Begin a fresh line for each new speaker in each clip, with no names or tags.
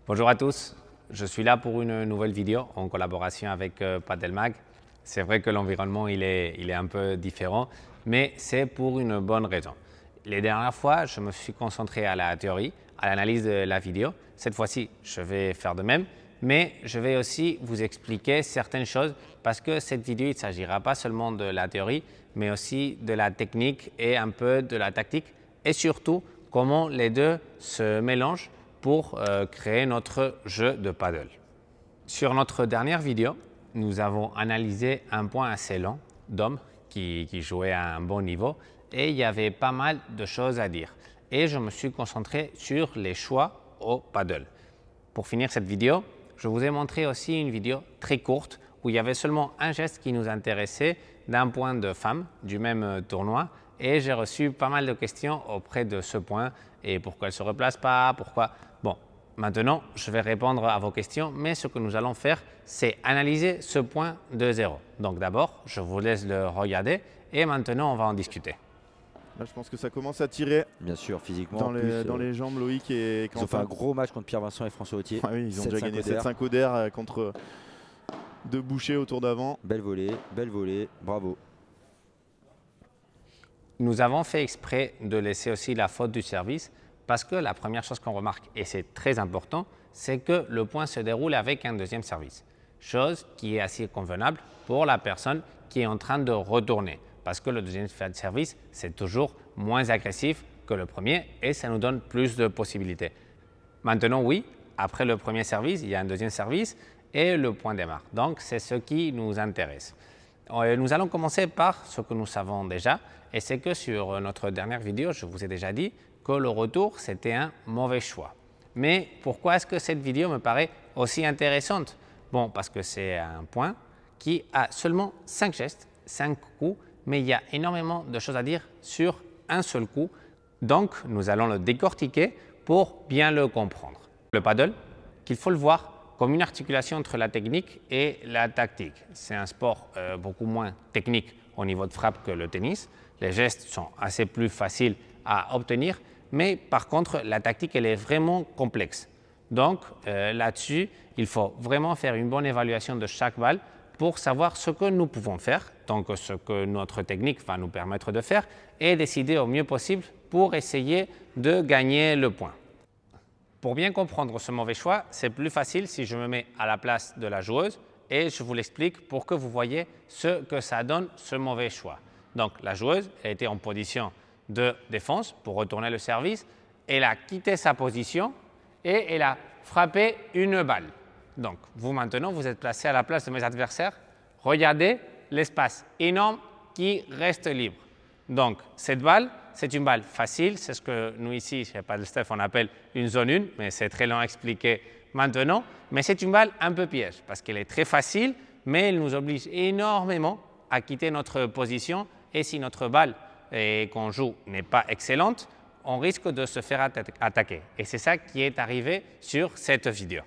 Bonjour à tous, je suis là pour une nouvelle vidéo en collaboration avec Padelmag. C'est vrai que l'environnement il est un peu différent, mais c'est pour une bonne raison. Les dernières fois, je me suis concentré à la théorie, à l'analyse de la vidéo. Cette fois-ci, je vais faire de même, mais je vais aussi vous expliquer certaines choses parce que cette vidéo, il ne s'agira pas seulement de la théorie, mais aussi de la technique et un peu de la tactique et surtout comment les deux se mélangent pour créer notre jeu de paddle. Sur notre dernière vidéo, nous avons analysé un point assez lent d'hommes qui jouaient à un bon niveau et il y avait pas mal de choses à dire. Et je me suis concentré sur les choix au paddle. Pour finir cette vidéo, je vous ai montré aussi une vidéo très courte où il y avait seulement un geste qui nous intéressait d'un point de femmes du même tournoi et j'ai reçu pas mal de questions auprès de ce point et pourquoi elle ne se replace pas, pourquoi… Bon, maintenant, je vais répondre à vos questions, mais ce que nous allons faire, c'est analyser ce point de zéro. Donc d'abord, je vous laisse le regarder et maintenant, on va en discuter.
Là, je pense que ça commence à tirer.
Bien sûr, physiquement.
Dans les jambes, Loïc et Quentin.
Ils ont fait un gros match contre Pierre-Vincent et François Autier.
Ah oui, ils ont déjà gagné 7-5 au DER contre deux bouchers au tour d'avant.
Belle volée, bravo.
Nous avons fait exprès de laisser aussi la faute du service parce que la première chose qu'on remarque, et c'est très important, c'est que le point se déroule avec un deuxième service. Chose qui est assez convenable pour la personne qui est en train de retourner. Parce que le deuxième service, c'est toujours moins agressif que le premier et ça nous donne plus de possibilités. Maintenant, oui, après le premier service, il y a un deuxième service et le point démarre. Donc, c'est ce qui nous intéresse. Nous allons commencer par ce que nous savons déjà et c'est que sur notre dernière vidéo, je vous ai déjà dit que le retour, c'était un mauvais choix. Mais pourquoi est-ce que cette vidéo me paraît aussi intéressante? Bon, parce que c'est un point qui a seulement 5 gestes, 5 coups, mais il y a énormément de choses à dire sur un seul coup. Donc, nous allons le décortiquer pour bien le comprendre. Le paddle, qu'il faut le voir comme une articulation entre la technique et la tactique. C'est un sport beaucoup moins technique au niveau de frappe que le tennis. Les gestes sont assez plus faciles à obtenir, mais par contre, la tactique, elle est vraiment complexe. Donc là-dessus, il faut vraiment faire une bonne évaluation de chaque balle pour savoir ce que nous pouvons faire, donc ce que notre technique va nous permettre de faire, et décider au mieux possible pour essayer de gagner le point. Pour bien comprendre ce mauvais choix, c'est plus facile si je me mets à la place de la joueuse et je vous l'explique pour que vous voyez ce que ça donne, ce mauvais choix. Donc la joueuse a été en position de défense pour retourner le service, elle a quitté sa position et elle a frappé une balle. Donc vous maintenant, vous êtes placé à la place de mes adversaires. Regardez l'espace énorme qui reste libre. Donc cette balle, c'est une balle facile, c'est ce que nous ici, chez Paddle Stuff, on appelle une zone 1, mais c'est très long à expliquer maintenant. Mais c'est une balle un peu piège parce qu'elle est très facile, mais elle nous oblige énormément à quitter notre position. Et si notre balle qu'on joue n'est pas excellente, on risque de se faire attaquer. Et c'est ça qui est arrivé sur cette vidéo.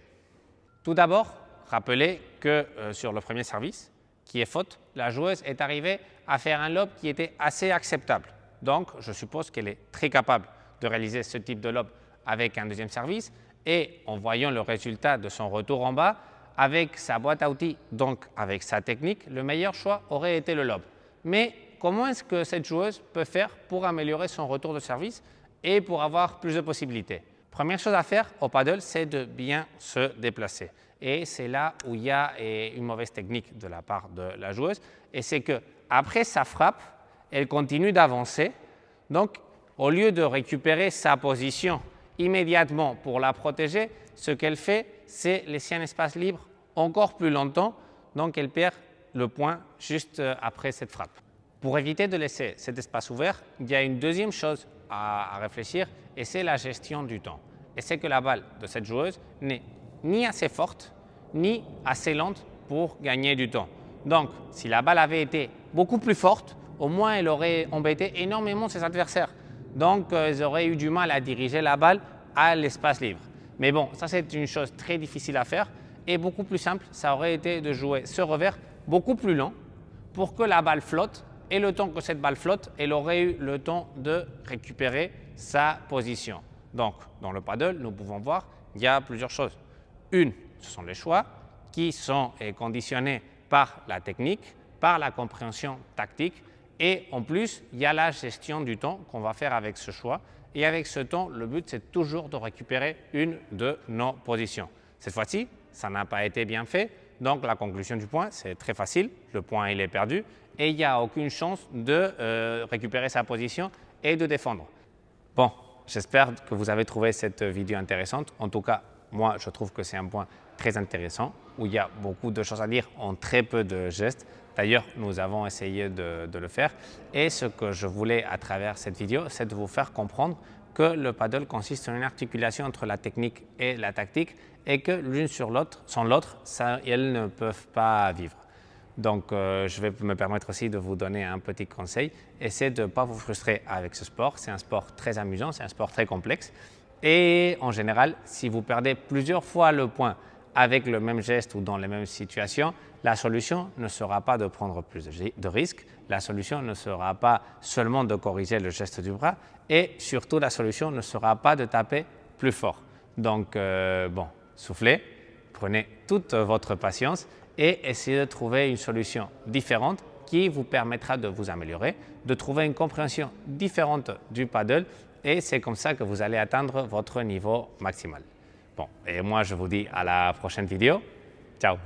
Tout d'abord, rappelez que sur le premier service, qui est faute, la joueuse est arrivée à faire un lob qui était assez acceptable. Donc, je suppose qu'elle est très capable de réaliser ce type de lob avec un deuxième service. Et en voyant le résultat de son retour en bas, avec sa boîte à outils, donc avec sa technique, le meilleur choix aurait été le lob. Mais comment est-ce que cette joueuse peut faire pour améliorer son retour de service et pour avoir plus de possibilités? Première chose à faire au paddle, c'est de bien se déplacer. Et c'est là où il y a une mauvaise technique de la part de la joueuse. Et c'est qu'après sa frappe, elle continue d'avancer. Donc, au lieu de récupérer sa position immédiatement pour la protéger, ce qu'elle fait, c'est laisser un espace libre encore plus longtemps. Donc, elle perd le point juste après cette frappe. Pour éviter de laisser cet espace ouvert, il y a une deuxième chose à réfléchir et c'est la gestion du temps. Et c'est que la balle de cette joueuse n'est ni assez forte ni assez lente pour gagner du temps. Donc, si la balle avait été beaucoup plus forte, au moins elle aurait embêté énormément ses adversaires. Donc, ils auraient eu du mal à diriger la balle à l'espace libre. Mais bon, ça c'est une chose très difficile à faire et beaucoup plus simple, ça aurait été de jouer ce revers beaucoup plus lent pour que la balle flotte et le temps que cette balle flotte, elle aurait eu le temps de récupérer sa position. Donc, dans le paddle, nous pouvons voir, il y a plusieurs choses. Une, ce sont les choix qui sont conditionnés par la technique, par la compréhension tactique. Et en plus, il y a la gestion du temps qu'on va faire avec ce choix. Et avec ce temps, le but, c'est toujours de récupérer une de nos positions. Cette fois-ci, ça n'a pas été bien fait. Donc, la conclusion du point, c'est très facile. Le point, il est perdu. Et il n'y a aucune chance de récupérer sa position et de défendre. Bon, j'espère que vous avez trouvé cette vidéo intéressante. En tout cas, moi, je trouve que c'est un point très intéressant où il y a beaucoup de choses à dire en très peu de gestes. D'ailleurs, nous avons essayé de le faire. Et ce que je voulais à travers cette vidéo, c'est de vous faire comprendre que le paddle consiste en une articulation entre la technique et la tactique et que l'une sans l'autre, elles ne peuvent pas vivre. Donc, je vais me permettre aussi de vous donner un petit conseil. Essayez de ne pas vous frustrer avec ce sport. C'est un sport très amusant, c'est un sport très complexe. Et en général, si vous perdez plusieurs fois le point avec le même geste ou dans les mêmes situations, la solution ne sera pas de prendre plus de risques. La solution ne sera pas seulement de corriger le geste du bras. Et surtout, la solution ne sera pas de taper plus fort. Donc, bon, soufflez, prenez toute votre patience et essayez de trouver une solution différente qui vous permettra de vous améliorer, de trouver une compréhension différente du paddle et c'est comme ça que vous allez atteindre votre niveau maximal. Bon, et moi je vous dis à la prochaine vidéo. Ciao!